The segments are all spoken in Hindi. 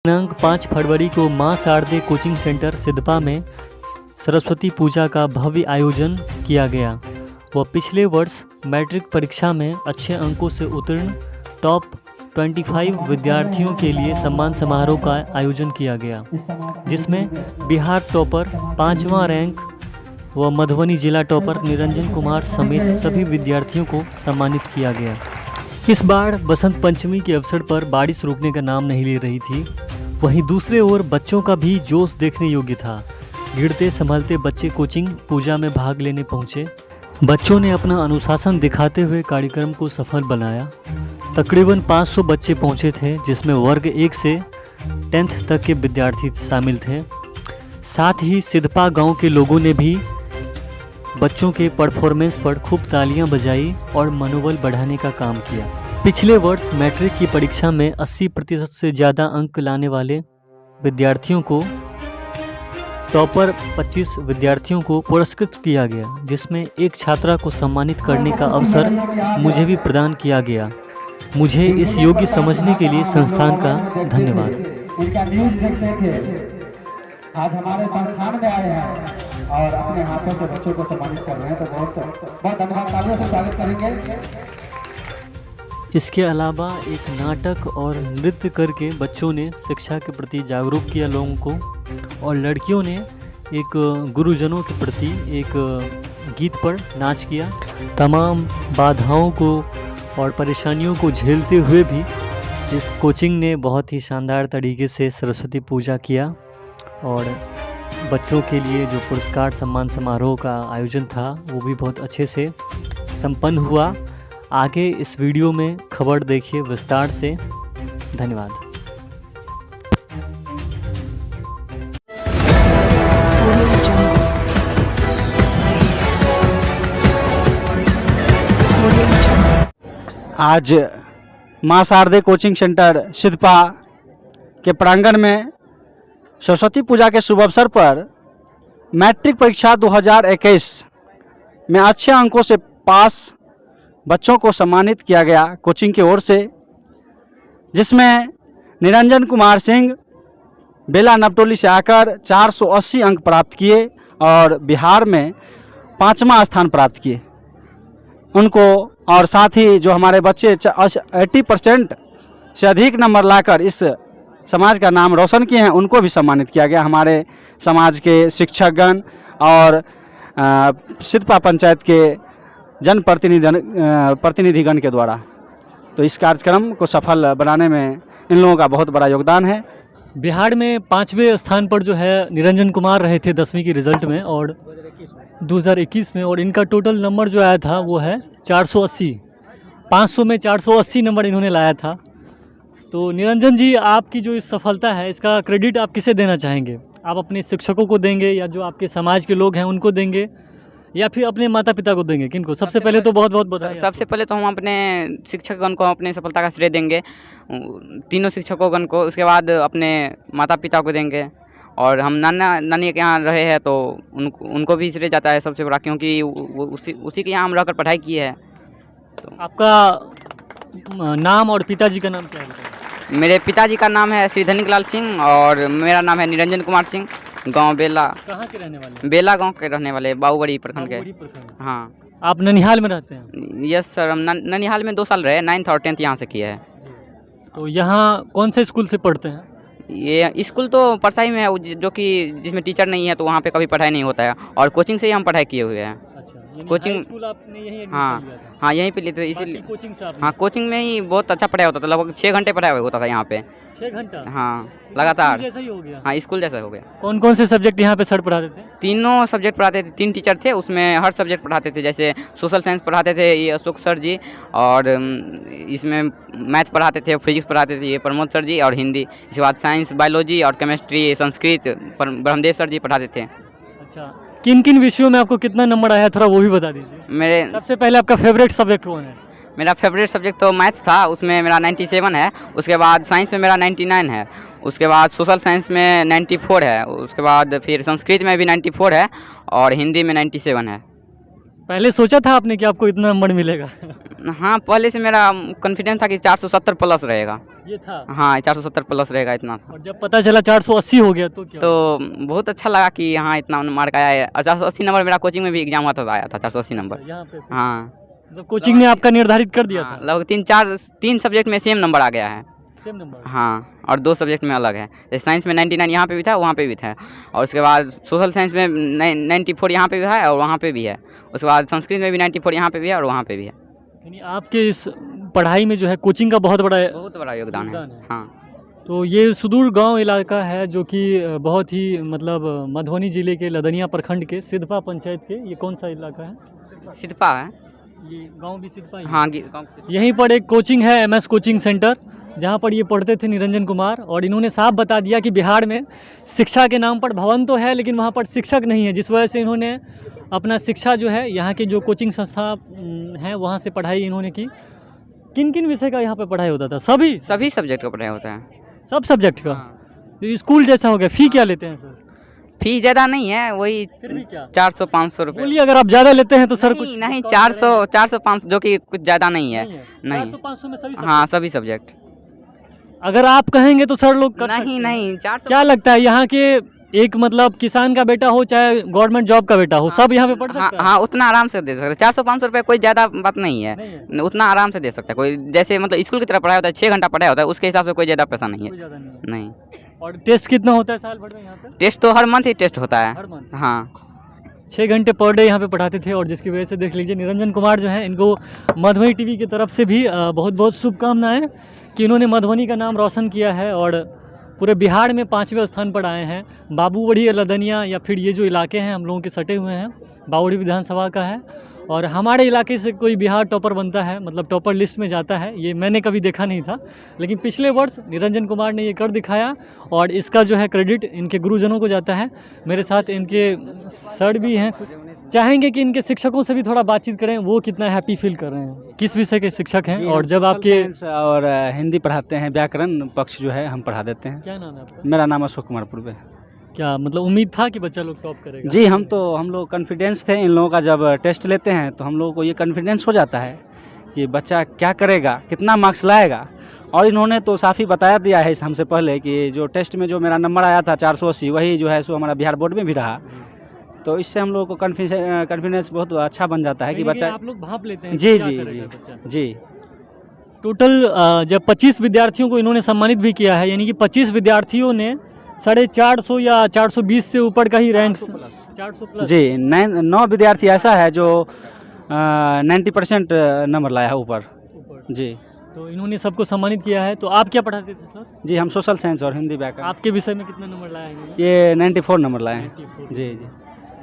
दिनांक 5 फरवरी को मां शारदे कोचिंग सेंटर सिदपा में सरस्वती पूजा का भव्य आयोजन किया गया व पिछले वर्ष मैट्रिक परीक्षा में अच्छे अंकों से उत्तीर्ण टॉप 25 विद्यार्थियों के लिए सम्मान समारोह का आयोजन किया गया, जिसमें बिहार टॉपर 5वां रैंक व मधुबनी जिला टॉपर निरंजन कुमार समेत सभी विद्यार्थियों को सम्मानित किया गया। इस बार बसंत पंचमी के अवसर पर बारिश रुकने का नाम नहीं ले रही थी। वहीं दूसरे ओर बच्चों का भी जोश देखने योग्य था। गिरते संभलते बच्चे कोचिंग पूजा में भाग लेने पहुंचे। बच्चों ने अपना अनुशासन दिखाते हुए कार्यक्रम को सफल बनाया। तकरीबन 500 बच्चे पहुंचे थे, जिसमें वर्ग 1 से 10th तक के विद्यार्थी शामिल थे। साथ ही सिदपा गांव के लोगों ने भी बच्चों के परफॉर्मेंस पर खूब तालियां बजाई और मनोबल बढ़ाने का काम किया। पिछले वर्ष मैट्रिक की परीक्षा में 80% से ज़्यादा अंक लाने वाले विद्यार्थियों को टॉपर 25 विद्यार्थियों को पुरस्कृत किया गया, जिसमें एक छात्रा को सम्मानित करने का अवसर मुझे भी प्रदान किया गया। मुझे इस योग्य समझने के लिए संस्थान का धन्यवाद। इनका न्यूज़ देखते थे, आज हमारे संस्थान में आए हैं और अपने हाथों से बच्चों को सम्मानित कर रहे हैं, तो बहुत धन्यवाद। तालियों से स्वागत करेंगे। इसके अलावा एक नाटक और नृत्य करके बच्चों ने शिक्षा के प्रति जागरूक किया लोगों को, और लड़कियों ने एक गुरुजनों के प्रति एक गीत पर नाच किया। तमाम बाधाओं को और परेशानियों को झेलते हुए भी इस कोचिंग ने बहुत ही शानदार तरीके से सरस्वती पूजा किया और बच्चों के लिए जो पुरस्कार सम्मान समारोह का आयोजन था वो भी बहुत अच्छे से संपन्न हुआ। आगे इस वीडियो में खबर देखिए विस्तार से। धन्यवाद। आज मां शारदे कोचिंग सेंटर सिदपा के प्रांगण में सरस्वती पूजा के शुभ अवसर पर मैट्रिक परीक्षा 2021 में अच्छे अंकों से पास बच्चों को सम्मानित किया गया कोचिंग की ओर से, जिसमें निरंजन कुमार सिंह बेला नपटोली से आकर 480 अंक प्राप्त किए और बिहार में 5वां स्थान प्राप्त किए उनको, और साथ ही जो हमारे बच्चे 80% से अधिक नंबर लाकर इस समाज का नाम रोशन किए हैं उनको भी सम्मानित किया गया। हमारे समाज के शिक्षकगण और सिदपा पंचायत के प्रतिनिधिगण के द्वारा, तो इस कार्यक्रम को सफल बनाने में इन लोगों का बहुत बड़ा योगदान है। बिहार में 5वें स्थान पर जो है निरंजन कुमार रहे थे 10वीं की रिज़ल्ट में और 2021 में, और इनका टोटल नंबर जो आया था वो है 480। 500 में 480 नंबर इन्होंने लाया था। तो निरंजन जी, आपकी जो इस सफलता है इसका क्रेडिट आप किसे देना चाहेंगे? आप अपने शिक्षकों को देंगे या जो आपके समाज के लोग हैं उनको देंगे या फिर अपने माता पिता को देंगे? किनको? सबसे पहले तो बहुत बहुत बधाई। सबसे पहले तो हम अपने शिक्षकगण को अपने सफलता का श्रेय देंगे, तीनों शिक्षकों को। उसके बाद अपने माता पिता को देंगे, और हम नानी के यहाँ रहे हैं तो उनको भी श्रेय जाता है सबसे बड़ा, क्योंकि उसी के यहाँ हम रहकर पढ़ाई की है। तो आपका नाम और पिताजी का नाम क्या है? मेरे पिताजी का नाम है श्री धनिकलाल सिंह और मेरा नाम है निरंजन कुमार सिंह। गांव बेला। कहाँ के रहने वाले? बेला गांव के रहने वाले, बाबूबड़ी प्रखंड के। हाँ। आप ननिहाल में रहते हैं? यस सर, हम ननिहाल में 2 साल रहे, 9th और 10th यहाँ से किया है। तो यहाँ कौन से स्कूल से पढ़ते हैं? ये स्कूल तो परसाई में है, जो कि जिसमें टीचर नहीं है, तो वहाँ पे कभी पढ़ाई नहीं होता है, और कोचिंग से ही हम पढ़ाई किए हुए हैं। कोचिंग स्कूल आपने यहीं हाँ यहीं पे लिए थे, इसीलिए कोचिंग से हाँ कोचिंग में ही बहुत अच्छा पढ़ाई होता था। लगभग 6 घंटे पढ़ाई होता था यहाँ पे। 6 घंटा? हाँ, लगातार। जैसा ही हो गया। हाँ, स्कूल जैसा हो गया। कौन कौन से सब्जेक्ट यहाँ पे सर पढ़ाते थे? तीनों सब्जेक्ट पढ़ाते थे, 3 टीचर थे, उसमें हर सब्जेक्ट पढ़ाते थे। जैसे सोशल साइंस पढ़ाते थे ये अशोक सर जी, और इसमें मैथ पढ़ाते थे, फिजिक्स पढ़ाते थे ये प्रमोद सर जी, और हिंदी। इसके बाद साइंस, बायोलॉजी और केमिस्ट्री, संस्कृत ब्रह्मदेव सर जी पढ़ाते थे। अच्छा, किन किन विषयों में आपको कितना नंबर आया, थोड़ा वो भी बता दीजिए। मेरे सबसे पहले आपका फेवरेट सब्जेक्ट कौन है? मेरा फेवरेट सब्जेक्ट तो मैथ्स था, उसमें मेरा 97 है। उसके बाद साइंस में मेरा 99 है। उसके बाद सोशल साइंस में 94 है। उसके बाद फिर संस्कृत में भी 94 है और हिंदी में 97 है। पहले सोचा था आपने कि आपको इतना नंबर मिलेगा? हाँ, पहले से मेरा कॉन्फिडेंस था कि 470 प्लस रहेगा। ये था। हाँ, 470 प्लस रहेगा इतना था। और जब पता चला 480 हो गया तो क्या? तो बहुत अच्छा लगा कि हाँ इतना मार्क आया है। और 480 नंबर मेरा कोचिंग में भी एग्जाम हुआ था, आया था 480 नंबर। यहाँ पे फिर? हाँ, मतलब कोचिंग ने आपका निर्धारित कर दिया हाँ, था? लगभग 3 सब्जेक्ट में सेम नंबर आ गया है। Same number? हाँ, और 2 सब्जेक्ट में अलग है। जैसे साइंस में 99 यहाँ पे भी था, वहाँ पे भी था। और उसके बाद सोशल साइंस में 94 यहाँ पे भी है और वहाँ पे भी है। उसके बाद संस्कृत में भी 94 यहाँ पे भी है और वहाँ पे भी है। यानी आपके इस पढ़ाई में जो है कोचिंग का बहुत बड़ा योगदान है। योगदान है। हाँ, तो ये सुदूर गांव इलाका है जो कि बहुत ही मतलब मधुबनी जिले के लदनिया प्रखंड के सिद्धपा पंचायत के, ये कौन सा इलाका है? सिद्धपा है। ये गांव भी सिद्धपा ही है? हाँ, गाँव से। यहीं पर एक कोचिंग है, MS कोचिंग सेंटर, जहां पर ये पढ़ते थे निरंजन कुमार। और इन्होंने साफ बता दिया कि बिहार में शिक्षा के नाम पर भवन तो है लेकिन वहां पर शिक्षक नहीं है, जिस वजह से इन्होंने अपना शिक्षा जो है यहाँ के जो कोचिंग संस्था हैं वहाँ से पढ़ाई इन्होंने की। किन किन विषय का यहाँ पे पढ़ाई होता था? सभी सब्जेक्ट का पढ़ाई होता है। सब सब्जेक्ट का? हाँ। तो स्कूल जैसा हो गया। फी क्या लेते हैं सर? फी ज़्यादा नहीं है, वही फिर भी क्या? 400-500 रुपये। बोलिए, अगर आप ज़्यादा लेते हैं तो सर कुछ नहीं, डिस्काउंट 400-500 जो कि कुछ ज़्यादा नहीं है। नहीं। 400-500 में सभी हाँ, सभी सब्जेक्ट। सब्जेक्ट। अगर आप कहेंगे तो सर लोग कर सकते हैं। नहीं, 400। क्या लगता है यहाँ के एक मतलब किसान का बेटा हो चाहे गवर्नमेंट जॉब का बेटा हो, सब यहाँ पे पढ़ सकता है? हाँ, उतना आराम से दे सकते हैं। 400-500 रुपये कोई ज़्यादा बात नहीं है। उतना आराम से दे सकता है कोई। जैसे मतलब स्कूल की तरह पढ़ाई होता है, 6 घंटा पढ़ाई होता है, उसके हिसाब से कोई ज़्यादा पैसा नहीं कोई है। ज़्यादा नहीं है। नहीं। और टेस्ट कितना होता है साल भर में यहाँ पे? टेस्ट तो हर मंथ ही टेस्ट होता है। हर मंथ? हाँ। 6 घंटे पर डे यहाँ पे पढ़ाते थे। और जिसकी वजह से देख लीजिए निरंजन कुमार जो है, इनको मधुबनी टीवी की तरफ से भी बहुत बहुत शुभकामनाएं कि इन्होंने मधुबनी का नाम रोशन किया है और पूरे बिहार में 5वें स्थान पर आए हैं। बाबूबड़ी, लदनिया या फिर ये जो इलाके हैं हम लोगों के सटे हुए हैं, बाबूबड़ी विधानसभा का है। और हमारे इलाके से कोई बिहार टॉपर बनता है, मतलब टॉपर लिस्ट में जाता है, ये मैंने कभी देखा नहीं था। लेकिन पिछले वर्ष निरंजन कुमार ने ये कर दिखाया और इसका जो है क्रेडिट इनके गुरुजनों को जाता है। मेरे साथ इनके सर भी हैं, चाहेंगे कि इनके शिक्षकों से भी थोड़ा बातचीत करें, वो कितना हैप्पी फील कर रहे हैं। किस विषय के शिक्षक हैं? और जब आपके और हिंदी पढ़ाते हैं, व्याकरण पक्ष जो है हम पढ़ा देते हैं। क्या नाम है आपका? मेरा नाम अशोक कुमार पूर्वे। क्या मतलब उम्मीद था कि बच्चा लोग टॉप करेगा? जी, हम लोग कॉन्फिडेंस थे। इन लोगों का जब टेस्ट लेते हैं तो हम लोगों को ये कॉन्फिडेंस हो जाता है कि बच्चा क्या करेगा, कितना मार्क्स लाएगा। और इन्होंने तो साफ़ ही बताया दिया है हमसे पहले कि जो टेस्ट में जो मेरा नंबर आया था 480, वही जो है सो हमारा बिहार बोर्ड में भी रहा। तो इससे हम लोगों को कॉन्फिडेंस बहुत अच्छा बन जाता है कि बच्चा। आप लोग भाप लेते हैं? जी क्या जी करेगा जी बच्चा? जी। टोटल जब 25 विद्यार्थियों को इन्होंने सम्मानित भी किया है, यानी कि 25 विद्यार्थियों ने 450 या 420 से ऊपर का ही रैंक 400 प्लस। जी, 9 विद्यार्थी ऐसा है जो 90% नंबर लाया है ऊपर। जी। तो इन्होंने सबको सम्मानित किया है। तो आप क्या पढ़ाते थे सर? जी, हम सोशल साइंस और हिंदी व्याकरण। आपके विषय में कितना नंबर लाया है? ये 94 नंबर लाए हैं। 94। जी जी।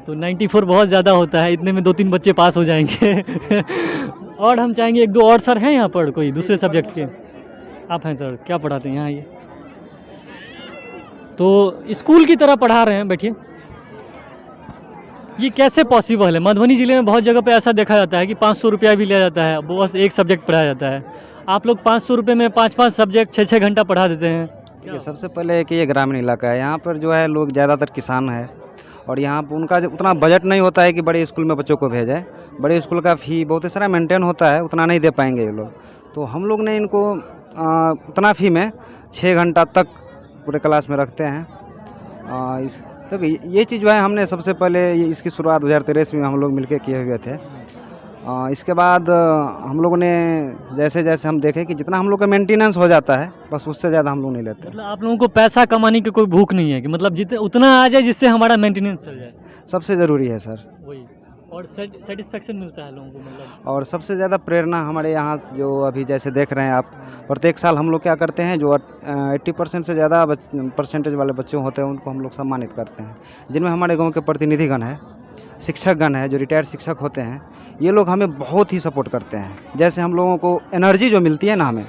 तो 94 बहुत ज़्यादा होता है, इतने में 2-3 बच्चे पास हो जाएंगे। और हम चाहेंगे 1-2 और सर हैं यहाँ पर कोई दूसरे सब्जेक्ट के? आप हैं सर, क्या पढ़ाते हैं यहाँ? ये तो स्कूल की तरह पढ़ा रहे हैं। बैठिए। ये कैसे पॉसिबल है? मधुबनी ज़िले में बहुत जगह पे ऐसा देखा जाता है कि 500 रुपया भी लिया जाता है, बस एक सब्जेक्ट पढ़ाया जाता है। आप लोग 500 रुपये में 5-5 सब्जेक्ट 6-6 घंटा पढ़ा देते हैं। देखिए, सबसे पहले कि ये ग्रामीण इलाका है, यहाँ पर जो है लोग ज़्यादातर किसान है और यहाँ पर उनका उतना बजट नहीं होता है कि बड़े स्कूल में बच्चों को भेजें। बड़े स्कूल का फ़ी बहुत ही सारा मेंटेन होता है, उतना नहीं दे पाएंगे ये लोग। तो हम लोग ने इनको उतना फ़ी में 6 घंटा तक पूरे क्लास में रखते हैं। इस तो ये चीज़ जो है हमने सबसे पहले इसकी शुरुआत 2023 में हम लोग मिलके किए हुए थे। इसके बाद हम लोगों ने जैसे जैसे हम देखे कि जितना हम लोग का मेंटेनेंस हो जाता है, बस उससे ज़्यादा हम लोग नहीं लेते। मतलब आप लोगों को पैसा कमाने की कोई भूख नहीं है कि मतलब जितने उतना आ जाए जिससे हमारा मेंटेनेंस चल जाए? सबसे ज़रूरी है सर। वही। और सेटिस्फेक्शन मिलता है लोगों को मतलब। और सबसे ज़्यादा प्रेरणा हमारे यहाँ जो अभी जैसे देख रहे हैं आप, प्रत्येक साल हम लोग क्या करते हैं, जो 80% से ज़्यादा परसेंटेज वाले बच्चे होते हैं उनको हम लोग सम्मानित करते हैं, जिनमें हमारे गांव के प्रतिनिधिगण हैं, शिक्षकगण हैं, जो रिटायर्ड शिक्षक होते हैं। ये लोग हमें बहुत ही सपोर्ट करते हैं। जैसे हम लोगों को एनर्जी जो मिलती है ना, हमें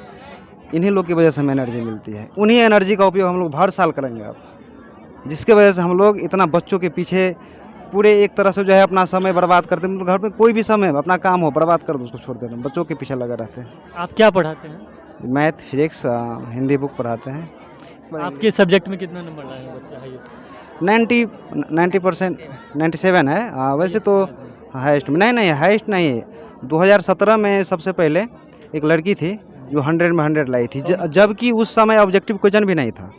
इन्हीं लोग की वजह से हमें एनर्जी मिलती है। उन्हीं एनर्जी का उपयोग हम लोग हर साल करेंगे अब, जिसके वजह से हम लोग इतना बच्चों के पीछे पूरे एक तरह से जो है अपना समय बर्बाद करते हैं। घर में कोई भी समय अपना काम हो बर्बाद कर दो, उसको छोड़ देते हैं, बच्चों के पीछे लगे रहते हैं। आप क्या पढ़ाते हैं? मैथ, फिजिक्स, हिंदी बुक पढ़ाते हैं। आपके सब्जेक्ट में कितना नंबर लाए हैं बच्चे हाईएस्ट? 90% 97 है। वैसे तो हाईएस्ट में नहीं हाईएस्ट नहीं, 2017 में सबसे पहले एक लड़की थी जो 100 में 100 लाई थी, जबकि उस समय ऑब्जेक्टिव क्वेश्चन भी नहीं था,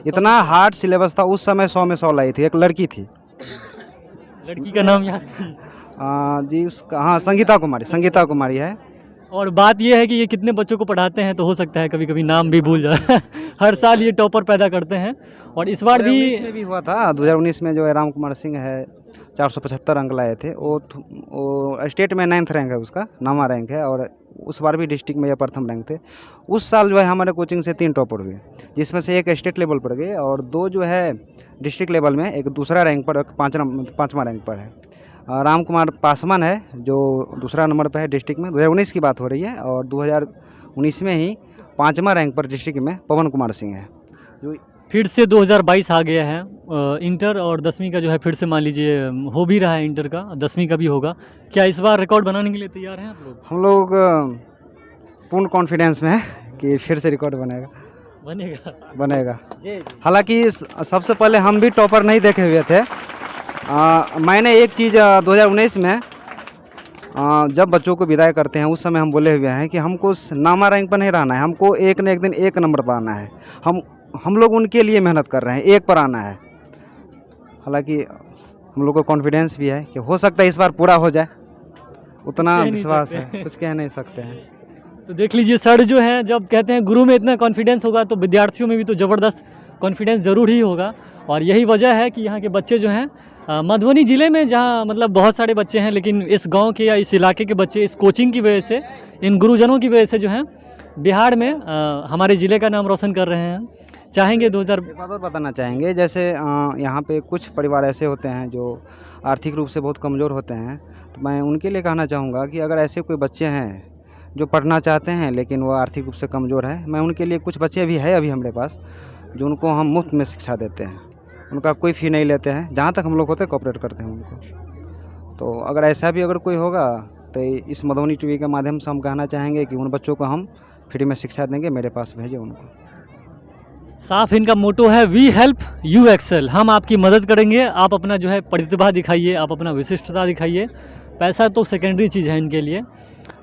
इतना हार्ड सिलेबस था, उस समय 100 में 100 लाई थी, एक लड़की थी। लड़की का नाम याद जी उसका, हाँ संगीता कुमारी है। और बात ये है कि ये कितने बच्चों को पढ़ाते हैं, तो हो सकता है कभी कभी नाम भी भूल जाए। हर साल ये टॉपर पैदा करते हैं और इस बार भी 2019 में भी हुआ था। 2019 में जो है राम कुमार सिंह है 475 अंक लाए थे, वो स्टेट में 9th रैंक है, उसका नामा रैंक है, और उस बार भी डिस्ट्रिक्ट में या प्रथम रैंक थे। उस साल जो है हमारे कोचिंग से 3 टॉपर हुए, जिसमें से एक स्टेट लेवल पर गए और 2 जो है डिस्ट्रिक्ट लेवल में, एक दूसरा रैंक पर, एक पाँचवा रैंक पर है। राम कुमार पासवान है जो दूसरा नंबर पर है डिस्ट्रिक्ट में, 2019 की बात हो रही है, और 2019 में ही 5वां रैंक पर डिस्ट्रिक्ट में पवन कुमार सिंह है। जो फिर से 2022 आ गया है, इंटर और 10वीं का जो है फिर से मान लीजिए हो भी रहा है, इंटर का 10वीं का भी होगा। क्या इस बार रिकॉर्ड बनाने के लिए तैयार हैं आप लोग? हम लोग पूर्ण कॉन्फिडेंस में है कि फिर से रिकॉर्ड बनेगा। हालांकि सबसे पहले हम भी टॉपर नहीं देखे हुए थे। मैंने एक चीज़ 2019 में जब बच्चों को विदाई करते हैं उस समय हम बोले हुए हैं कि हमको नामा रैंक पर नहीं रहना है, हमको एक न एक दिन 1 नंबर पर आना है। हम लोग उनके लिए मेहनत कर रहे हैं, 1 पर आना है। हालांकि हम लोग को कॉन्फिडेंस भी है कि हो सकता है इस बार पूरा हो जाए, उतना विश्वास है, कुछ कह नहीं सकते हैं। तो देख लीजिए सर जो है, जब कहते हैं गुरु में इतना कॉन्फिडेंस होगा तो विद्यार्थियों में भी तो ज़बरदस्त कॉन्फिडेंस ज़रूर ही होगा। और यही वजह है कि यहाँ के बच्चे जो हैं मधुबनी ज़िले में, जहाँ मतलब बहुत सारे बच्चे हैं, लेकिन इस गांव के या इस इलाके के बच्चे इस कोचिंग की वजह से, इन गुरुजनों की वजह से जो है बिहार में हमारे ज़िले का नाम रोशन कर रहे हैं। चाहेंगे 2000 एक बात और बताना चाहेंगे, जैसे यहाँ पे कुछ परिवार ऐसे होते हैं जो आर्थिक रूप से बहुत कमज़ोर होते हैं, तो मैं उनके लिए कहना चाहूँगा कि अगर ऐसे कोई बच्चे हैं जो पढ़ना चाहते हैं लेकिन वो आर्थिक रूप से कमज़ोर है, मैं उनके लिए, कुछ बच्चे भी है अभी हमारे पास जो उनको हम मुफ्त में शिक्षा देते हैं, उनका कोई फ़ी नहीं लेते हैं, जहाँ तक हम लोग होते हैं कोऑपरेट करते हैं उनको। तो अगर ऐसा भी अगर कोई होगा तो इस मधुबनी टीवी के माध्यम से हम कहना चाहेंगे कि उन बच्चों को हम फ्री में शिक्षा देंगे, मेरे पास भेजें उनको। साफ इनका मोटो है, वी हेल्प यू एक्सेल, हम आपकी मदद करेंगे, आप अपना जो है प्रतिभा दिखाइए, आप अपना विशिष्टता दिखाइए। पैसा तो सेकेंडरी चीज़ है इनके लिए,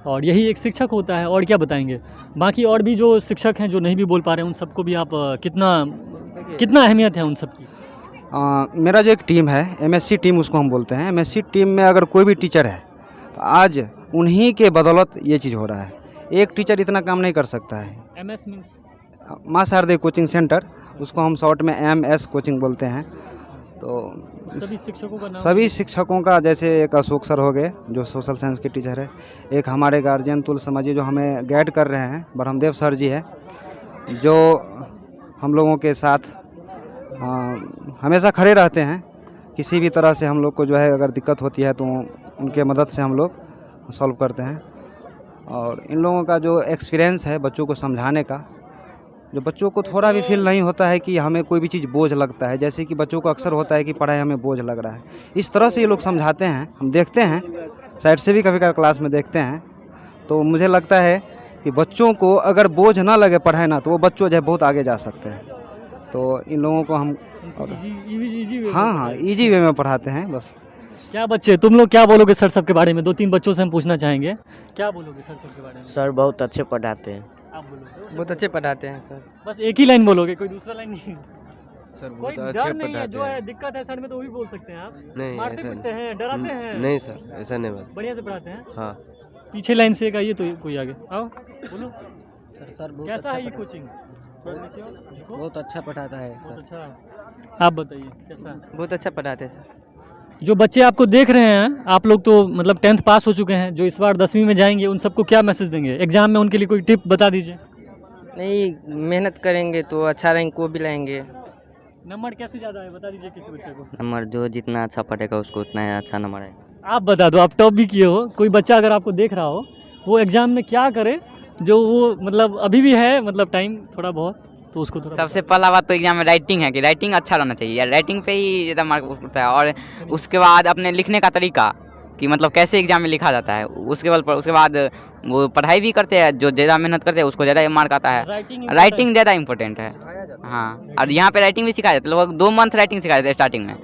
और यही एक शिक्षक होता है। और क्या बताएंगे, बाकी और भी जो शिक्षक हैं जो नहीं भी बोल पा रहे हैं, उन सबको भी आप कितना अहमियत है उन सब की? मेरा जो एक टीम है, MSc टीम उसको हम बोलते हैं, MSc टीम में अगर कोई भी टीचर है तो आज उन्हीं के बदौलत ये चीज़ हो रहा है। एक टीचर इतना काम नहीं कर सकता है। MS मीन्स माँ शारदे कोचिंग सेंटर, उसको हम शॉर्ट में MS कोचिंग बोलते हैं। तो सभी शिक्षकों का, जैसे एक अशोक सर हो गए जो सोशल साइंस के टीचर है, एक हमारे गार्जियन तुल समझिए जो हमें गाइड कर रहे हैं, ब्रह्मदेव सर जी है जो हम लोगों के साथ हमेशा खड़े रहते हैं। किसी भी तरह से हम लोग को जो है अगर दिक्कत होती है तो उनके मदद से हम लोग सॉल्व करते हैं। और इन लोगों का जो एक्सपीरियंस है बच्चों को समझाने का, जो बच्चों को थोड़ा भी फील नहीं होता है कि हमें कोई भी चीज़ बोझ लगता है, जैसे कि बच्चों को अक्सर होता है कि पढ़ाई हमें बोझ लग रहा है, इस तरह से ये लोग समझाते हैं। हम देखते हैं साइड से भी, कभी कभी क्लास में देखते हैं, तो मुझे लगता है कि बच्चों को अगर बोझ ना लगे पढ़ाई ना, तो वो बच्चों जो है बहुत आगे जा सकते हैं। तो इन लोगों को हम हाँ इजी वे में पढ़ाते हैं बस। क्या बच्चे, तुम लोग क्या बोलोगे सर सबके बारे में? 2-3 बच्चों से हम पूछना चाहेंगे, क्या बोलोगे सर सबके बारे में? सर बहुत अच्छे पढ़ाते हैं। आप बोलो। बहुत अच्छे पढ़ाते हैं सर। बस एक ही लाइन बोलोगे, कोई दूसरा लाइन नहीं? सर कोई बहुत डर अच्छे नहीं है, पढ़ाते जो है हैं। दिक्कत है सर में तो वो भी बोल सकते हैं आप। नहीं मारते ऐसा पीटते हैं, डराते हैं? नहीं सर, ऐसा नहीं बात। बढ़िया से पढ़ाते हैं। हाँ पीछे लाइन से एक आइए तो कोई आगे आओ, बोलो सर बहुत कैसा है ये कोचिंग? बहुत अच्छा पढ़ाता है बहुत सर। अच्छा। आप बताइए कैसा? बहुत अच्छा पढ़ाते हैं सर। जो बच्चे आपको देख रहे हैं, आप लोग तो मतलब 10th पास हो चुके हैं, जो इस बार 10वीं में जाएंगे, उन सबको क्या मैसेज देंगे एग्जाम में? उनके लिए कोई टिप बता दीजिए। नहीं, मेहनत करेंगे तो अच्छा रैंक को भी लाएंगे। नंबर कैसे ज़्यादा है बता दीजिए किसी बच्चे को। नंबर जो जितना अच्छा पढ़ेगा उसको उतना ही अच्छा नंबर है। आप बता दो, आप टॉप भी किए हो, कोई बच्चा अगर आपको देख रहा हो, वो एग्जाम में क्या करे, जो वो मतलब अभी भी है मतलब टाइम थोड़ा बहुत, तो उसको थोड़ा सबसे पहला बात तो एग्जाम में राइटिंग है कि राइटिंग अच्छा रहना चाहिए, राइटिंग पे ही ज़्यादा मार्क उठता है। और उसके बाद अपने लिखने का तरीका कि मतलब कैसे एग्जाम में लिखा जाता है, उसके बल पर उसके बाद वो पढ़ाई भी करते हैं, जो ज़्यादा मेहनत करते हैं उसको ज़्यादा मार्क आता है। राइटिंग ज़्यादा इंपॉर्टेंट है। हाँ, और यहाँ पे राइटिंग भी सिखाया जाता है, लगभग 2 मंथ राइटिंग सिखाया जाता है स्टार्टिंग में।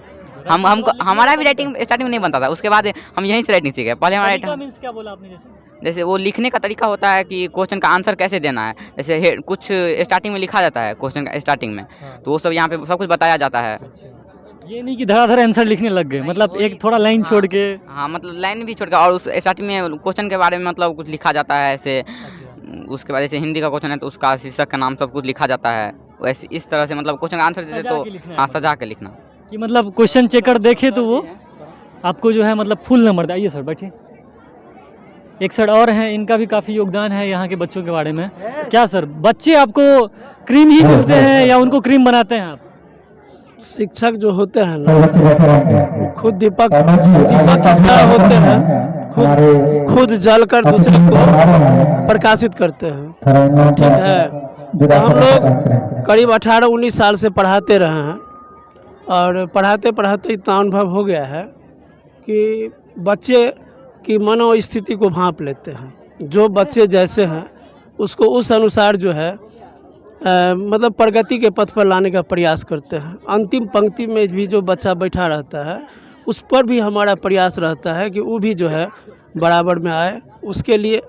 हमको हमारा भी राइटिंग स्टार्टिंग में नहीं बनता था, उसके बाद हम यहीं से राइटिंग सीखे। पहले हमारा तरीका राइटिंग मीन्स क्या बोला आपने जैसे वो लिखने का तरीका होता है कि क्वेश्चन का आंसर कैसे देना है, जैसे कुछ स्टार्टिंग में लिखा जाता है क्वेश्चन का स्टार्टिंग में, हाँ। तो वो सब यहाँ पे सब कुछ बताया जाता है। ये नहीं कि धड़ाधड़ आंसर लिखने लग गए, मतलब एक थोड़ा लाइन छोड़ के। हाँ, मतलब लाइन भी छोड़ के, और उस स्टार्टिंग में क्वेश्चन के बारे में मतलब कुछ लिखा जाता है ऐसे। उसके बाद जैसे हिंदी का क्वेश्चन है तो उसका शीर्षक का नाम सब कुछ लिखा जाता है, वैसे इस तरह से मतलब क्वेश्चन का आंसर देते सजा के लिखना तो है हाँ मतलब। सजा के लिखना। कि मतलब क्वेश्चन चेकर देखे तो वो आपको जो है मतलब फुल नंबर दे। आइए सर बैठिए। एक सर और हैं, इनका भी काफ़ी योगदान है यहाँ के बच्चों के बारे में। क्या सर, बच्चे आपको क्रीम ही मिलते हैं या उनको क्रीम बनाते हैं आप? शिक्षक जो होते हैं ना, वो खुद दीपक की तरह होते हैं, खुद जलकर दूसरे को प्रकाशित करते हैं। ठीक है, तो हम लोग करीब 18-19 साल से पढ़ाते रहे हैं, और पढ़ाते पढ़ाते इतना अनुभव हो गया है कि बच्चे की मनोस्थिति को भांप लेते हैं। जो बच्चे जैसे हैं उसको उस अनुसार जो है मतलब प्रगति के पथ पर लाने का प्रयास करते हैं। अंतिम पंक्ति में भी जो बच्चा बैठा रहता है उस पर भी हमारा प्रयास रहता है कि वो भी जो है बराबर में आए। उसके लिए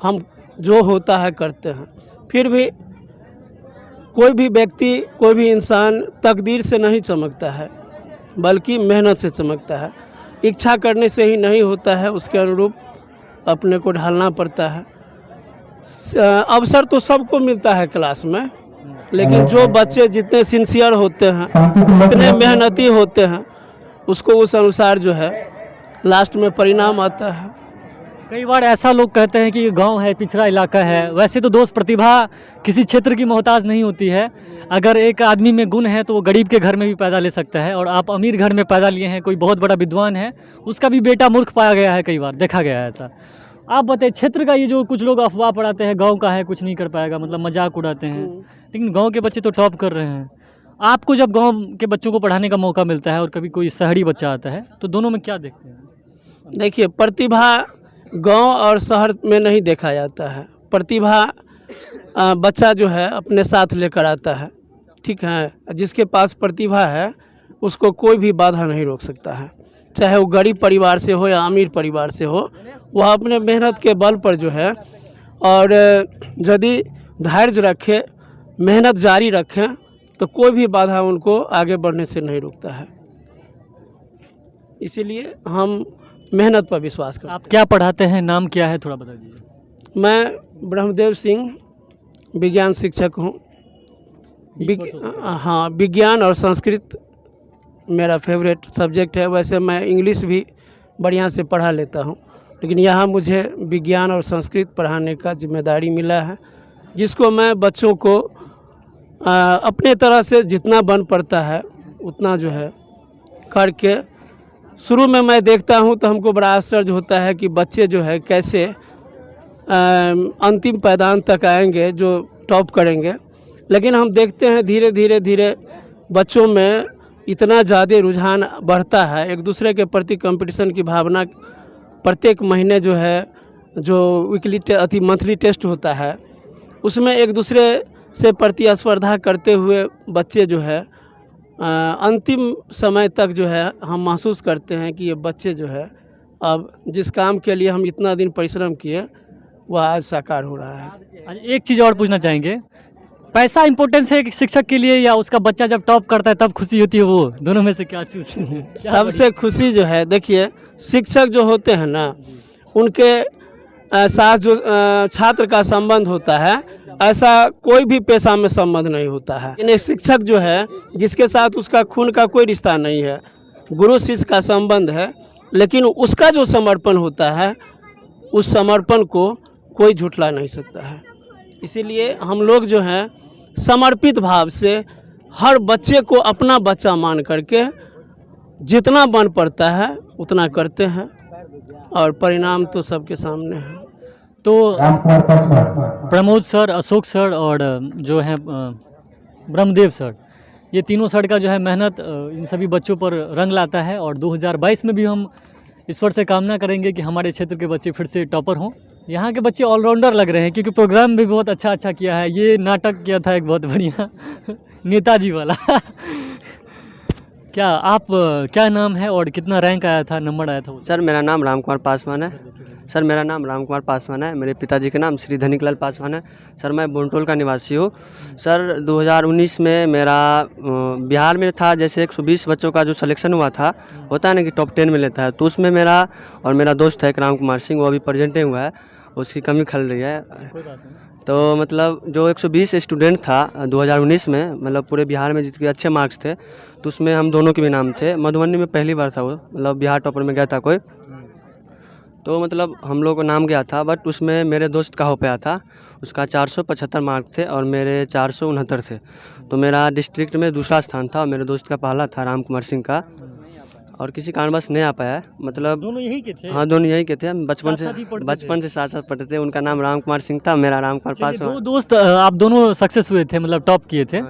हम जो होता है करते हैं। फिर भी कोई भी व्यक्ति, कोई भी इंसान तकदीर से नहीं चमकता है, बल्कि मेहनत से चमकता है। इच्छा करने से ही नहीं होता है, उसके अनुरूप अपने को ढालना पड़ता है। अवसर तो सबको मिलता है क्लास में, लेकिन जो बच्चे जितने सिंसियर होते हैं, जितने मेहनती होते हैं, उसको उस अनुसार जो है लास्ट में परिणाम आता है। कई बार ऐसा लोग कहते हैं कि ये गांव है, पिछड़ा इलाका है। वैसे तो दोस्त, प्रतिभा किसी क्षेत्र की मोहताज नहीं होती है। अगर एक आदमी में गुण है तो वो गरीब के घर में भी पैदा ले सकता है, और आप अमीर घर में पैदा लिए हैं, कोई बहुत बड़ा विद्वान है, उसका भी बेटा मूर्ख पाया गया है, कई बार देखा गया है ऐसा। आप बताइए, क्षेत्र का ये जो कुछ लोग अफवाह पढ़ाते हैं, गांव का है कुछ नहीं कर पाएगा, मतलब मजाक उड़ाते हैं, लेकिन गांव के बच्चे तो टॉप कर रहे हैं। आपको जब गांव के बच्चों को पढ़ाने का मौका मिलता है और कभी कोई शहरी बच्चा आता है, तो दोनों में क्या देखते हैं? देखिए, प्रतिभा गांव और शहर में नहीं देखा जाता है। प्रतिभा बच्चा जो है अपने साथ लेकर आता है। ठीक है, जिसके पास प्रतिभा है उसको कोई भी बाधा नहीं रोक सकता है, चाहे वो गरीब परिवार से हो या अमीर परिवार से हो। वह अपने मेहनत के बल पर जो है, और यदि धैर्य रखे, मेहनत जारी रखें, तो कोई भी बाधा उनको आगे बढ़ने से नहीं रोकता है। इसीलिए हम मेहनत पर विश्वास करते हैं। आप क्या पढ़ाते हैं, नाम क्या है, थोड़ा बता दीजिए। मैं ब्रह्मदेव सिंह विज्ञान शिक्षक हूँ। हाँ, विज्ञान और संस्कृत मेरा फेवरेट सब्जेक्ट है। वैसे मैं इंग्लिश भी बढ़िया से पढ़ा लेता हूँ, लेकिन यहाँ मुझे विज्ञान और संस्कृत पढ़ाने का जिम्मेदारी मिला है, जिसको मैं बच्चों को अपने तरह से जितना बन पड़ता है उतना जो है करके। शुरू में मैं देखता हूँ तो हमको बड़ा आश्चर्य होता है कि बच्चे जो है कैसे अंतिम पायदान तक आएंगे, जो टॉप करेंगे। लेकिन हम देखते हैं धीरे धीरे धीरे बच्चों में इतना ज़्यादा रुझान बढ़ता है, एक दूसरे के प्रति कंपटीशन की भावना। प्रत्येक महीने जो है, जो वीकली मंथली टेस्ट होता है, उसमें एक दूसरे से प्रतिस्पर्धा करते हुए बच्चे जो है अंतिम समय तक जो है हम महसूस करते हैं कि ये बच्चे जो है अब जिस काम के लिए हम इतना दिन परिश्रम किए वह आज साकार हो रहा है। एक चीज़ और पूछना चाहेंगे, पैसा इम्पोर्टेंस है शिक्षक के लिए, या उसका बच्चा जब टॉप करता है तब खुशी होती है? वो दोनों में से क्या चूज? सबसे खुशी जो है, देखिए शिक्षक जो होते हैं ना, उनके साथ जो छात्र का संबंध होता है, ऐसा कोई भी पेशा में संबंध नहीं होता है। यानी शिक्षक जो है, जिसके साथ उसका खून का कोई रिश्ता नहीं है, गुरु शिष्य का संबंध है, लेकिन उसका जो समर्पण होता है, उस समर्पण को कोई झुठला नहीं सकता है। इसीलिए हम लोग जो हैं समर्पित भाव से हर बच्चे को अपना बच्चा मान करके जितना बन पड़ता है उतना करते हैं, और परिणाम तो सबके सामने है। तो प्रमोद सर, अशोक सर और जो है ब्रह्मदेव सर, ये तीनों सर का जो है मेहनत इन सभी बच्चों पर रंग लाता है। और 2022 में भी हम ईश्वर से कामना करेंगे कि हमारे क्षेत्र के बच्चे फिर से टॉपर हों। यहाँ के बच्चे ऑलराउंडर लग रहे हैं, क्योंकि प्रोग्राम भी बहुत अच्छा किया है। ये नाटक किया था एक बहुत बढ़िया नेताजी वाला क्या आप क्या नाम है और कितना रैंक आया था, नंबर आया था उसमें? सर मेरा नाम रामकुमार पासवान है। सर मेरा नाम रामकुमार पासवान है। मेरे पिताजी के नाम श्री धनिकलाल पासवान है। सर मैं बोनटोल का निवासी हूँ। सर 2019 में मेरा बिहार में था, जैसे 120 बच्चों का जो सिलेक्शन हुआ था, होता है ना कि टॉप 10 में लेता है, तो उसमें मेरा और मेरा दोस्त है एक राम कुमार सिंह, वो अभी प्रेजेंट हुआ है, उसकी कमी खल रही है। तो मतलब जो 120 स्टूडेंट था 2019 में, मतलब पूरे बिहार में जितने अच्छे मार्क्स थे, तो उसमें हम दोनों के भी नाम थे। मधुबनी में पहली बार था वो, मतलब बिहार टॉपर में गया था कोई, तो मतलब हम लोग को नाम गया था, बट उसमें मेरे दोस्त का हो पाया था। उसका 475 मार्क थे और मेरे 469 थे। तो मेरा डिस्ट्रिक्ट में दूसरा स्थान था और मेरे दोस्त का पहला था राम कुमार सिंह का, और किसी कारणवश नहीं आ पाया। मतलब दोनों यही के थे? हाँ, दोनों यही के थे। हम बचपन साथ-साथ ही पढ़ते से साथ साथ पढ़ते थे। उनका नाम राम कुमार सिंह था, मेरा राम कुमार चलिए, पासवान। दो दोस्त आप दोनों सक्सेस हुए थे, मतलब टॉप किए थे।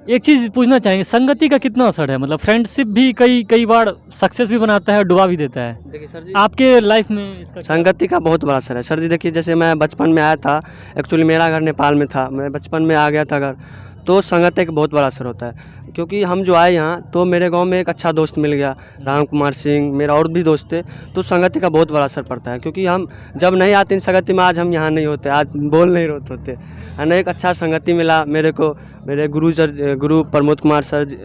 एक चीज़ पूछना चाहेंगे, संगति का कितना असर है? मतलब फ्रेंडशिप भी कई बार सक्सेस भी बनाता है और डुबा भी देता है। देखिए सर जी, आपके लाइफ में इसका क्या? संगति का बहुत बड़ा असर है सर जी। देखिए जैसे मैं बचपन में आया था, एक्चुअली मेरा घर नेपाल में था, मैं बचपन में आ गया था घर, तो संगति का बहुत बड़ा असर होता है। क्योंकि हम जो आए यहाँ, तो मेरे गांव में एक अच्छा दोस्त मिल गया, राम कुमार सिंह, मेरा और भी दोस्त थे, तो संगति का बहुत बड़ा असर पड़ता है। क्योंकि हम जब नहीं आते इन संगति में, आज हम यहाँ नहीं होते, आज बोल नहीं होते। एक अच्छा संगति मिला मेरे को, मेरे गुरु प्रमोद कुमार सर जी,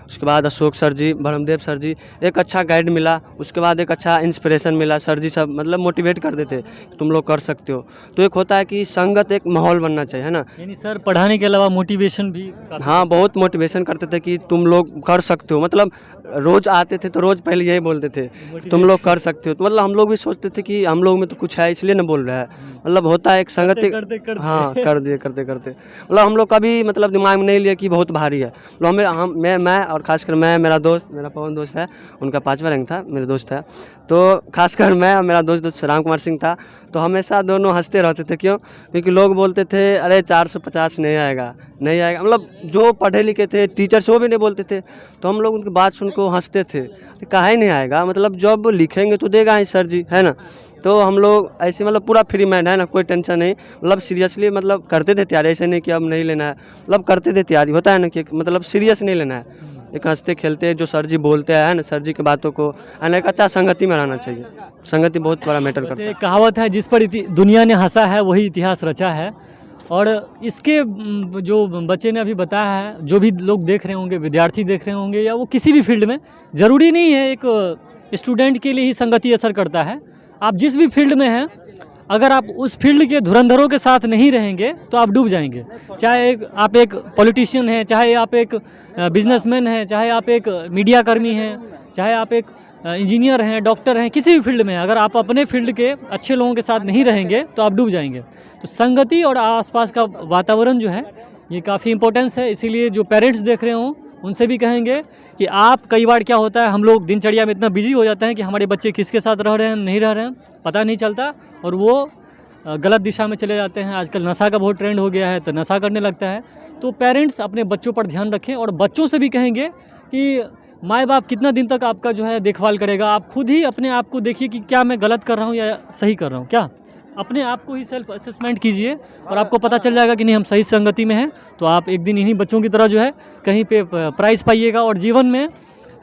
उसके बाद अशोक सर जी, ब्रह्मदेव सर जी, एक अच्छा गाइड मिला। उसके बाद एक अच्छा इंस्पिरेशन मिला। सर जी सब मतलब मोटिवेट कर देते कि तुम लोग कर सकते हो। तो एक होता है कि संगत एक माहौल बनना चाहिए, है ना। यानी सर पढ़ाने के अलावा मोटिवेशन भी हाँ, बहुत मोटिवेशन करते थे कि तुम लोग कर सकते हो। मतलब रोज़ आते थे तो रोज़ पहले यही बोलते थे तुम लोग कर सकते हो। तो मतलब हम लोग भी सोचते थे कि हम लोग में तो कुछ है, इसलिए ना बोल रहा है। मतलब होता है एक संगति। करते हाँ, कर दिए करते मतलब हम लोग कभी मतलब दिमाग में नहीं लिया कि बहुत भारी है। मतलब मैं और खासकर मैं, मेरा दोस्त, मेरा पवन दोस्त है, उनका 5वां रैंक था, मेरे दोस्त है, तो खासकर मैं और मेरा दोस्त राम कुमार सिंह था, तो हमेशा दोनों हंसते रहते थे। क्यों? क्योंकि लोग बोलते थे अरे 450 नहीं आएगा। मतलब जो पढ़े लिखे थे टीचर्स, वो भी नहीं बोलते थे, तो हम लोग उनकी बात सुन को हंसते थे, काहे नहीं आएगा, मतलब जब लिखेंगे तो देगा ही सर जी, है ना। तो हम लोग ऐसे मतलब पूरा फ्री माइंड, है ना, कोई टेंशन नहीं, मतलब सीरियसली मतलब करते थे तैयारी। ऐसे नहीं कि अब नहीं लेना है, मतलब करते थे तैयारी। होता है ना कि मतलब सीरियस नहीं लेना है, एक हंसते खेलते जो सर जी बोलते हैं ना, सर जी की बातों को, है एक अच्छा संगति में रहना चाहिए। संगति बहुत बड़ा मैटर करता है। एक कहावत है, जिस पर दुनिया ने हंसा है वही इतिहास रचा है। और इसके जो बच्चे ने अभी बताया है, जो भी लोग देख रहे होंगे, विद्यार्थी देख रहे होंगे, या वो किसी भी फील्ड में, ज़रूरी नहीं है एक स्टूडेंट के लिए ही संगति असर करता है। आप जिस भी फील्ड में हैं, अगर आप उस फील्ड के धुरंधरों के साथ नहीं रहेंगे तो आप डूब जाएंगे। चाहे आप एक पॉलिटिशियन हैं, चाहे आप एक बिजनेसमैन हैं, चाहे आप एक मीडिया कर्मी हैं, चाहे आप एक इंजीनियर हैं, डॉक्टर हैं, किसी भी फील्ड में अगर आप अपने फील्ड के अच्छे लोगों के साथ नहीं रहेंगे तो आप डूब जाएंगे। तो संगति और आसपास का वातावरण जो है, ये काफ़ी इंपॉर्टेंस है। इसीलिए जो पेरेंट्स देख रहे हों, उनसे भी कहेंगे कि आप, कई बार क्या होता है, हम लोग दिनचर्या में इतना बिजी हो जाते हैं कि हमारे बच्चे किसके साथ रह रहे हैं, नहीं रह रहे हैं, पता नहीं चलता, और वो गलत दिशा में चले जाते हैं। आजकल नशा का बहुत ट्रेंड हो गया है, तो नशा करने लगता है। तो पेरेंट्स अपने बच्चों पर ध्यान रखें, और बच्चों से भी कहेंगे कि माँ बाप कितना दिन तक आपका जो है देखभाल करेगा। आप खुद ही अपने आप को देखिए कि क्या मैं गलत कर रहा हूँ या सही कर रहा हूँ। क्या अपने आप को ही सेल्फ असेसमेंट कीजिए, और आपको पता चल जाएगा कि नहीं, हम सही संगति में हैं। तो आप एक दिन इन्हीं बच्चों की तरह जो है कहीं पे प्राइज़ पाइएगा। और जीवन में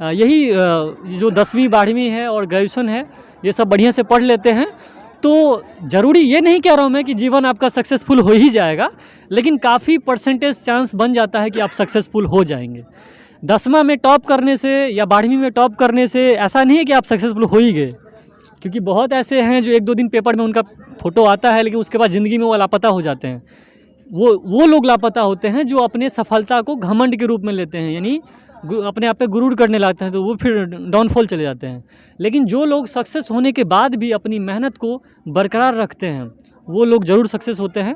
यही जो 10वीं 12वीं है और ग्रेजुएशन है, ये सब बढ़िया से पढ़ लेते हैं तो ज़रूरी ये नहीं कह रहा हूँ मैं कि जीवन आपका सक्सेसफुल हो ही जाएगा, लेकिन काफ़ी परसेंटेज चांस बन जाता है कि आप सक्सेसफुल हो जाएंगे। 10वां में टॉप करने से या 12वीं में टॉप करने से ऐसा नहीं है कि आप सक्सेसफुल हो ही गए, क्योंकि बहुत ऐसे हैं जो 1-2 दिन पेपर में उनका फ़ोटो आता है, लेकिन उसके बाद ज़िंदगी में वो लापता हो जाते हैं। वो लोग लापता होते हैं जो अपने सफलता को घमंड के रूप में लेते हैं, यानी अपने आप पे गुरूर करने लगते हैं, तो वो फिर डाउनफॉल चले जाते हैं। लेकिन जो लोग सक्सेस होने के बाद भी अपनी मेहनत को बरकरार रखते हैं, वो लोग ज़रूर सक्सेस होते हैं।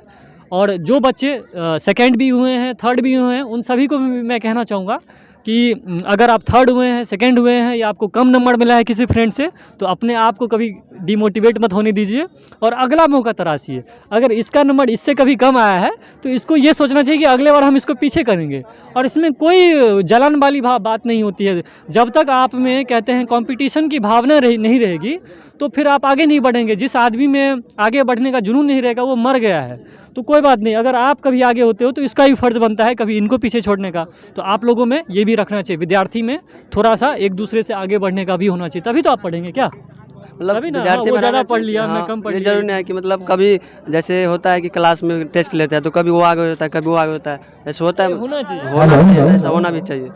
और जो बच्चे सेकंड भी हुए हैं, थर्ड भी हुए हैं, उन सभी को मैं कहना चाहूँगा कि अगर आप थर्ड हुए हैं, सेकंड हुए हैं, या आपको कम नंबर मिला है किसी फ्रेंड से, तो अपने आप को कभी डिमोटिवेट मत होने दीजिए और अगला मौका तराशिए। अगर इसका नंबर इससे कभी कम आया है तो इसको ये सोचना चाहिए कि अगले बार हम इसको पीछे करेंगे, और इसमें कोई जलन वाली बात नहीं होती है। जब तक आप में कहते हैं कंपटीशन की भावना नहीं रहेगी तो फिर आप आगे नहीं बढ़ेंगे। जिस आदमी में आगे बढ़ने का जुनून नहीं रहेगा वो मर गया है। तो कोई बात नहीं, अगर आप कभी आगे होते हो तो इसका भी फर्ज बनता है कभी इनको पीछे छोड़ने का। तो आप लोगों में ये भी रखना चाहिए, विद्यार्थी में थोड़ा सा एक दूसरे से आगे बढ़ने का भी होना चाहिए, तभी तो आप पढ़ेंगे। क्या मतलब तभी ना, विद्यार्थी वो बनाना ज़्यादा पढ़ चाहिए। लिया, मैं हाँ, कम पढ़ ये लिया। जरूरी नहीं है कि मतलब कभी जैसे होता है कि क्लास में टेस्ट लेते हैं तो कभी वो आगे होता है, कभी वो आगे होता है, ऐसे होता है। होना चाहिए। होना चाहिए, ऐसा होना भी चाहिए।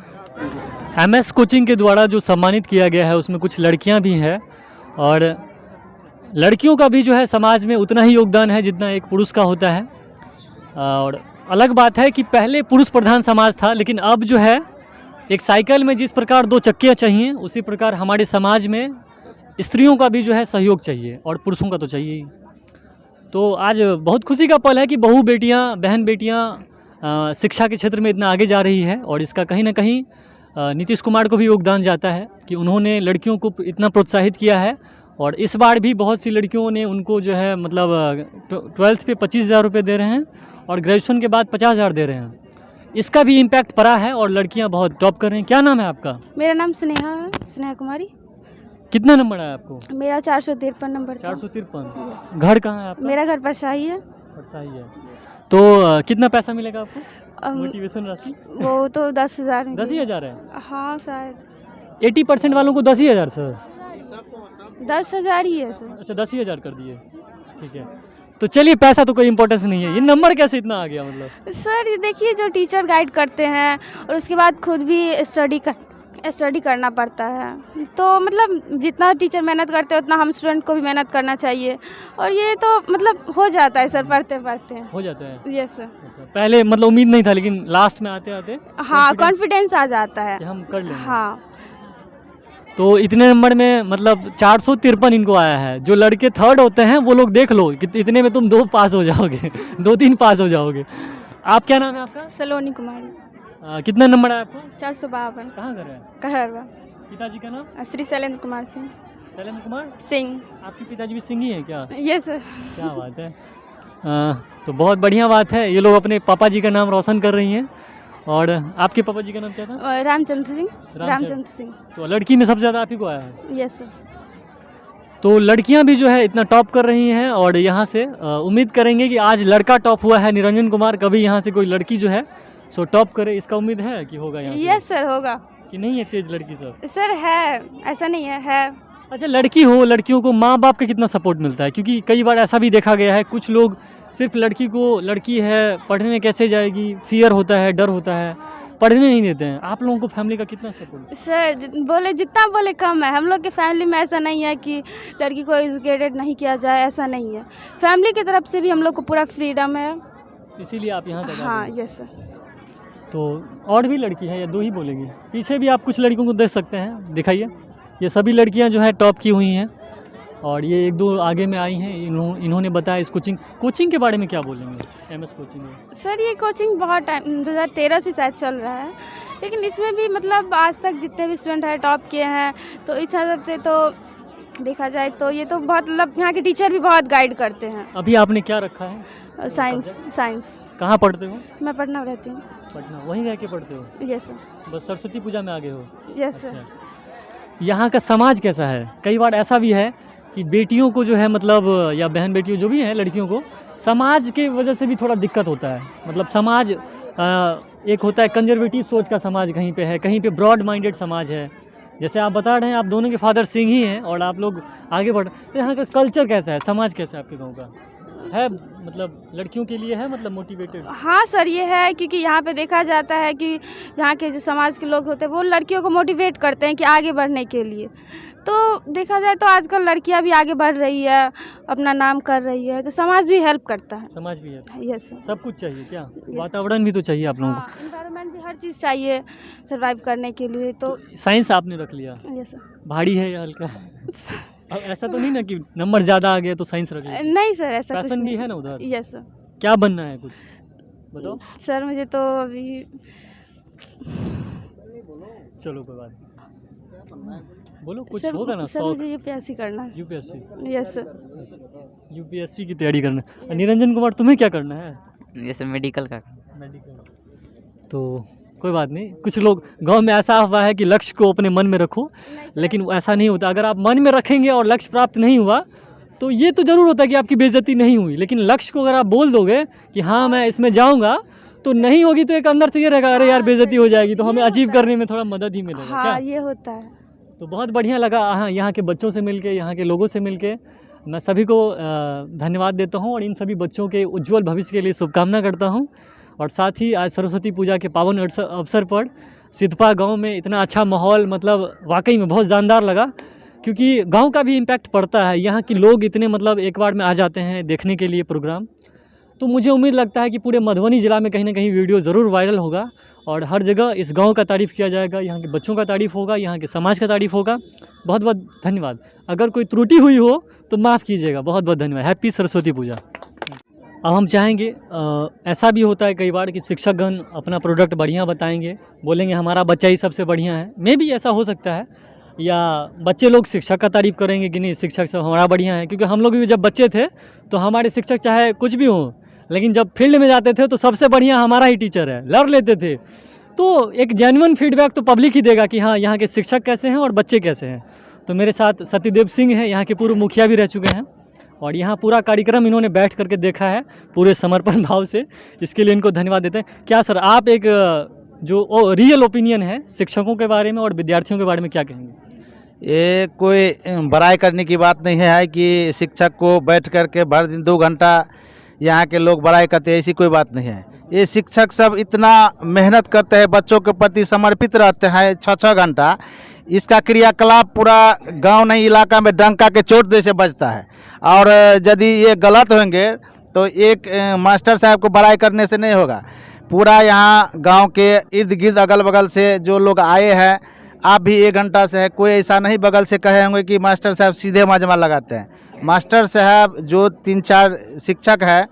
MS कोचिंग के द्वारा जो सम्मानित किया गया है उसमें कुछ लड़कियां भी हैं, और लड़कियों का भी जो है समाज में उतना ही योगदान है जितना एक पुरुष का होता है। और अलग बात है कि पहले पुरुष प्रधान समाज था, लेकिन अब जो है एक साइकिल में जिस प्रकार 2 चक्के चाहिए उसी प्रकार हमारे समाज में स्त्रियों का भी जो है सहयोग चाहिए, और पुरुषों का तो चाहिए ही। तो आज बहुत खुशी का पल है कि बहू बेटियां, बहन बेटियां शिक्षा के क्षेत्र में इतना आगे जा रही है, और इसका कहीं ना कहीं नीतीश कुमार को भी योगदान जाता है कि उन्होंने लड़कियों को इतना प्रोत्साहित किया है। और इस बार भी बहुत सी लड़कियों ने उनको जो है मतलब 12th पे 25,000 रुपये दे रहे हैं और ग्रेजुएशन के बाद 50,000 दे रहे हैं। इसका भी इम्पैक्ट पड़ा है और लड़कियां बहुत टॉप कर रही हैं। क्या नाम है आपका? मेरा नाम स्नेहा है, स्नेहा कुमारी। कितना नंबर आया आपको? मेरा 453 नंबर था। 453। घर कहाँ है आपका? मेरा घर परसाही है। परसाही है। तो कितना पैसा मिलेगा आपको? मोटिवेशन राशि वो तो 10,000 10 ही हज़ार है। हाँ शायद 80% वालों को 10 ही हज़ार सर। 10,000 ही है सर। अच्छा 10 ही हज़ार कर दिए, ठीक है। तो चलिए, पैसा तो कोई इम्पोर्टेंस नहीं है, ये नंबर कैसे इतना आ गया मतलब? सर ये देखिए, जो टीचर गाइड करते हैं और उसके बाद खुद भी स्टडी करना पड़ता है, तो मतलब जितना टीचर मेहनत करते हैं उतना हम स्टूडेंट को भी मेहनत करना चाहिए, और ये तो मतलब हो जाता है सर, पढ़ते पढ़ते हो जाता है। Yes sir. अच्छा, पहले मतलब उम्मीद नहीं था, लेकिन लास्ट में आते आते हाँ कॉन्फिडेंस आ जाता है कि हम कर लेंगे। हाँ। तो इतने नंबर में मतलब 453 इनको आया है। जो लड़के थर्ड होते हैं वो लोग देख लो कि इतने में तुम 2 पास हो जाओगे 2-3 पास हो जाओगे। आप क्या नाम है आपका? सलोनी कुमारी। कितना नंबर आया आपको? 452। कहाँ घर है? कहरवा। पिताजी का नाम? श्री शैलेंद्र कुमार सिंह। शैलेंद्र कुमार सिंह। आपके पिताजी भी सिंह ही हैं क्या? Yes sir. क्या बात है। तो बहुत बढ़िया बात है, ये लोग अपने पापा जी का नाम रोशन कर रही हैं। और आपके पापा जी का नाम क्या था? रामचंद्र सिंह। रामचंद्र सिंह। तो लड़की में सबसे ज़्यादा आप ही को आया है? Yes sir. तो लड़कियां भी जो है इतना टॉप कर रही हैं, और यहाँ से उम्मीद करेंगे कि आज लड़का टॉप हुआ है निरंजन कुमार, कभी यहाँ से कोई लड़की जो है सो टॉप करे, इसका उम्मीद है कि होगा यहाँ से? यस सर होगा। कि नहीं है तेज लड़की सब? सर है, ऐसा नहीं है। अच्छा, लड़की हो, लड़कियों को माँ बाप का कितना सपोर्ट मिलता है? क्योंकि कई बार ऐसा भी देखा गया है, कुछ लोग सिर्फ लड़की को, लड़की है पढ़ने कैसे जाएगी, फियर होता है, डर होता है, पढ़ने नहीं देते हैं। आप लोगों को फैमिली का कितना सपोर्ट? सर जितना बोले कम है। हम लोग के फैमिली में ऐसा नहीं है कि लड़की को एजुकेटेड नहीं किया जाए, ऐसा नहीं है। फैमिली की तरफ से भी हम लोग को पूरा फ्रीडम है, इसीलिए आप यहाँ तक? हाँ यस सर। तो और भी लड़की है या 2 ही बोलेंगे? पीछे भी आप कुछ लड़कियों को देख सकते हैं, दिखाइए। ये सभी लड़कियां जो है टॉप की हुई हैं, और ये 1-2 आगे में आई हैं। इन्होंने बताया इस कोचिंग के बारे में क्या बोलेंगे? MS कोचिंग में सर ये कोचिंग बहुत टाइम 2013 से शायद चल रहा है, लेकिन इसमें भी मतलब आज तक जितने भी स्टूडेंट हैं टॉप किए हैं। तो इस हिसाब से तो देखा जाए तो ये तो बहुत मतलब यहाँ के टीचर भी बहुत गाइड करते हैं। अभी आपने क्या रखा है? साइंस। कहाँ पढ़ते हो? मैं पटना रहती हूँ। पटना, वहीं रह के पढ़ते हो? Yes sir. बस सरस्वती पूजा में आगे हो? Yes sir. यहाँ का समाज कैसा है? कई बार ऐसा भी है कि बेटियों को जो है मतलब, या बहन बेटियों जो भी हैं लड़कियों को, समाज के वजह से भी थोड़ा दिक्कत होता है। मतलब समाज एक होता है कंजर्वेटिव सोच का समाज, कहीं पे है, कहीं पे ब्रॉड माइंडेड समाज है। जैसे आप बता रहे हैं, आप दोनों के फादर सिंह ही हैं और आप लोग आगे बढ़। तो यहाँ का कल्चर कैसा है, समाज कैसा है आपके गाँव का? है मतलब लड़कियों के लिए है मतलब मोटिवेटेड? हाँ सर ये है, क्योंकि यहाँ पे देखा जाता है कि यहाँ के जो समाज के लोग होते हैं वो लड़कियों को मोटिवेट करते हैं कि आगे बढ़ने के लिए। तो देखा जाए तो आजकल लड़कियाँ भी आगे बढ़ रही है, अपना नाम कर रही है, तो समाज भी हेल्प करता है। समाज भी है? Yes sir. सब कुछ चाहिए क्या? वातावरण भी तो चाहिए आप लोगों को? एनवायरनमेंट भी, हर चीज़ चाहिए सर्वाइव करने के लिए। तो साइंस आपने रख लिया? Yes sir. भारी है या हल्का है? अब ऐसा तो नहीं ना कि नंबर ज़्यादा आ गया तो साइंस रख लिया? नहीं सर, ऐसा कुछ पैशन भी नहीं है ना उधर? Yes sir. क्या बनना है कुछ बताओ? सर मुझे तो अभी चलो कोई बात नहीं। बोलो कुछ सर होगा ना सर शौक। मुझे यूपीएससी करना है। यूपीएससी। Yes sir. यूपीएससी की तैयारी करना है। निरंजन कुमार तुम्हें क्या करना है? जैसे मेडिकल का। मेडिकल। तो कोई बात नहीं, कुछ लोग गांव में ऐसा हुआ है कि लक्ष्य को अपने मन में रखो, लेकिन ऐसा नहीं होता। अगर आप मन में रखेंगे और लक्ष्य प्राप्त नहीं हुआ तो ये तो ज़रूर होता है कि आपकी बेइज्जती नहीं हुई, लेकिन लक्ष्य को अगर आप बोल दोगे कि हाँ मैं इसमें जाऊँगा, तो नहीं होगी तो एक अंदर से ये रहेगा अरे यार बेइज्जती हो जाएगी, तो हमें अचीव करने में थोड़ा मदद ही मिलेगा। क्या हाँ ये होता है। तो बहुत बढ़िया लगा हाँ यहाँ के बच्चों से मिलके, यहाँ के लोगों से मिलके। मैं सभी को धन्यवाद देता हूँ और इन सभी बच्चों के उज्जवल भविष्य के लिए शुभकामना करता हूँ। और साथ ही आज सरस्वती पूजा के पावन अवसर पर सिद्धपा गांव में इतना अच्छा माहौल, मतलब वाकई में बहुत जानदार लगा, क्योंकि गांव का भी इम्पैक्ट पड़ता है। यहाँ के लोग इतने मतलब एक बार में आ जाते हैं देखने के लिए प्रोग्राम। तो मुझे उम्मीद लगता है कि पूरे मधुबनी ज़िला में कहीं ना कहीं वीडियो ज़रूर वायरल होगा और हर जगह इस गांव का तारीफ़ किया जाएगा, यहाँ के बच्चों का तारीफ़ होगा, यहाँ के समाज का तारीफ़ होगा। बहुत बहुत धन्यवाद। अगर कोई त्रुटि हुई हो तो माफ़ कीजिएगा। बहुत बहुत धन्यवाद। हैप्पी सरस्वती पूजा। अब हम चाहेंगे ऐसा भी होता है कई बार कि शिक्षकगण अपना प्रोडक्ट बढ़िया बताएंगे, बोलेंगे हमारा बच्चा ही सबसे बढ़िया है। मे भी ऐसा हो सकता है, या बच्चे लोग शिक्षक का तारीफ़ करेंगे कि नहीं शिक्षक सब हमारा बढ़िया है। क्योंकि हम लोग भी जब बच्चे थे तो हमारे शिक्षक चाहे कुछ भी हों, लेकिन जब फील्ड में जाते थे तो सबसे बढ़िया हमारा ही टीचर है, लड़ लेते थे। तो एक जेन्युइन फीडबैक तो पब्लिक ही देगा कि हाँ यहाँ के शिक्षक कैसे हैं और बच्चे कैसे हैं। तो मेरे साथ सत्यदेव सिंह हैं, यहाँ के पूर्व मुखिया भी रह चुके हैं, और यहाँ पूरा कार्यक्रम इन्होंने बैठ करके देखा है पूरे समर्पण भाव से। इसके लिए इनको धन्यवाद देते हैं। क्या सर आप एक जो रियल ओपिनियन है शिक्षकों के बारे में और विद्यार्थियों के बारे में क्या कहेंगे? ये कोई बड़ाई करने की बात नहीं है कि शिक्षक को बैठ कर के भर दिन 2 घंटा यहाँ के लोग बड़ाई करते हैं, ऐसी कोई बात नहीं है। ये शिक्षक सब इतना मेहनत करते हैं, बच्चों के प्रति समर्पित रहते हैं 6-6 घंटा। इसका क्रियाकलाप पूरा गांव नहीं इलाका में डंका के चोट जैसे बजता है। और यदि ये गलत होंगे तो एक मास्टर साहब को बड़ाई करने से नहीं होगा। पूरा यहाँ गांव के इर्द गिर्द अगल बगल से जो लोग आए हैं, आप भी 1 घंटा से है, कोई ऐसा नहीं बगल से कहे होंगे कि मास्टर साहब सीधे मजमा लगाते हैं। मास्टर साहब जो 3-4 शिक्षक है,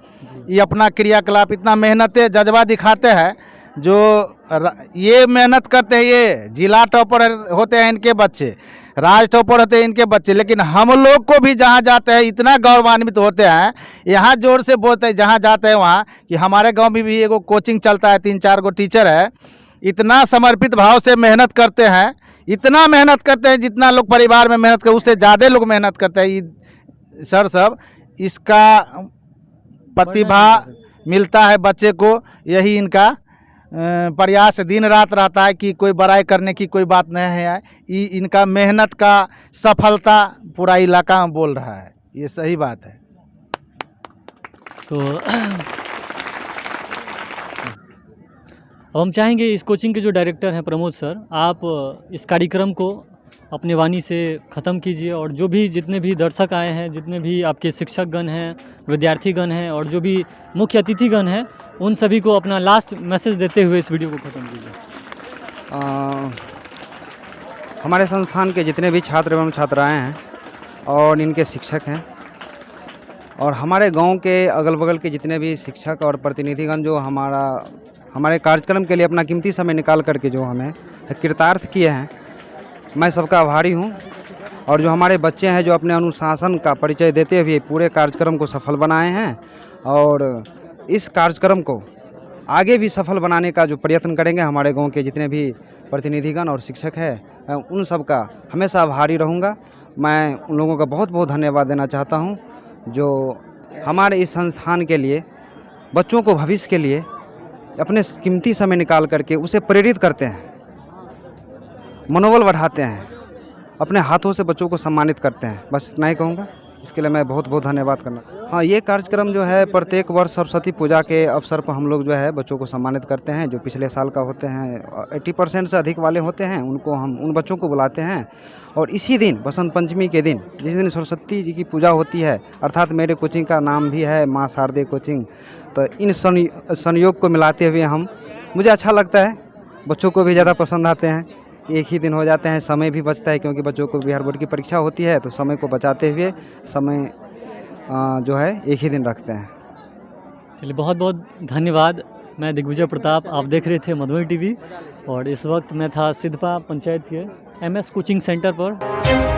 ये अपना क्रियाकलाप इतना मेहनत जज्बा दिखाते हैं, जो ये मेहनत करते हैं। ये जिला टॉपर होते हैं इनके बच्चे, राज टॉपर होते हैं इनके बच्चे, लेकिन हम लोग को भी जहाँ जाते हैं इतना गौरवान्वित होते हैं। यहाँ जोर से बोलते हैं जहाँ जाते हैं वहाँ कि हमारे गांव में भी एगो कोचिंग चलता है, 3-4 गो टीचर है। इतना समर्पित भाव से मेहनत करते हैं, इतना मेहनत करते हैं जितना लोग परिवार में मेहनत करते उससे ज़्यादा लोग मेहनत करते हैं सर सब। इसका प्रतिभा मिलता है बच्चे को, यही इनका प्रयास दिन रात रहता है कि कोई बड़ाई करने की कोई बात नहीं है। इनका मेहनत का सफलता पूरा इलाका में बोल रहा है, ये सही बात है। तो अब हम चाहेंगे इस कोचिंग के जो डायरेक्टर हैं प्रमोद सर, आप इस कार्यक्रम को अपने वाणी से ख़त्म कीजिए और जो भी जितने भी दर्शक आए हैं, जितने भी आपके शिक्षकगण हैं, विद्यार्थीगण हैं और जो भी मुख्य अतिथिगण हैं, उन सभी को अपना लास्ट मैसेज देते हुए इस वीडियो को ख़त्म कीजिए। हमारे संस्थान के जितने भी छात्र एवं छात्राएं हैं और इनके शिक्षक हैं, और हमारे गांव के अगल बगल के जितने भी शिक्षक और प्रतिनिधिगण जो हमारे कार्यक्रम के लिए अपना कीमती समय निकाल करके जो हमें कृतार्थ किए हैं, मैं सबका आभारी हूं। और जो हमारे बच्चे हैं जो अपने अनुशासन का परिचय देते हुए पूरे कार्यक्रम को सफल बनाए हैं, और इस कार्यक्रम को आगे भी सफल बनाने का जो प्रयत्न करेंगे हमारे गांव के जितने भी प्रतिनिधिगण और शिक्षक हैं, मैं उन सब का हमेशा आभारी रहूँगा। मैं उन लोगों का बहुत बहुत धन्यवाद देना चाहता हूँ जो हमारे इस संस्थान के लिए, बच्चों को भविष्य के लिए अपने कीमती समय निकाल करके उसे प्रेरित करते हैं, मनोबल बढ़ाते हैं, अपने हाथों से बच्चों को सम्मानित करते हैं। बस इतना ही कहूँगा, इसके लिए मैं बहुत बहुत धन्यवाद करना। हाँ, ये कार्यक्रम जो है प्रत्येक वर्ष सरस्वती पूजा के अवसर पर हम लोग जो है बच्चों को सम्मानित करते हैं। जो पिछले साल का होते हैं 80% से अधिक वाले होते हैं, उनको हम उन बच्चों को बुलाते हैं। और इसी दिन बसंत पंचमी के दिन, जिस दिन सरस्वती जी की पूजा होती है, अर्थात मेरे कोचिंग का नाम भी है माँ शारदे कोचिंग, तो इन संयोग को मिलाते हुए मुझे अच्छा लगता है, बच्चों को भी ज़्यादा पसंद आते हैं। एक ही दिन हो जाते हैं, समय भी बचता है, क्योंकि बच्चों को बिहार बोर्ड की परीक्षा होती है, तो समय को बचाते हुए समय जो है एक ही दिन रखते हैं। चलिए, बहुत बहुत धन्यवाद। मैं दिग्विजय प्रताप, आप देख रहे थे मधुबनी टीवी, और इस वक्त मैं था सिद्धपा पंचायत के MS कोचिंग सेंटर पर।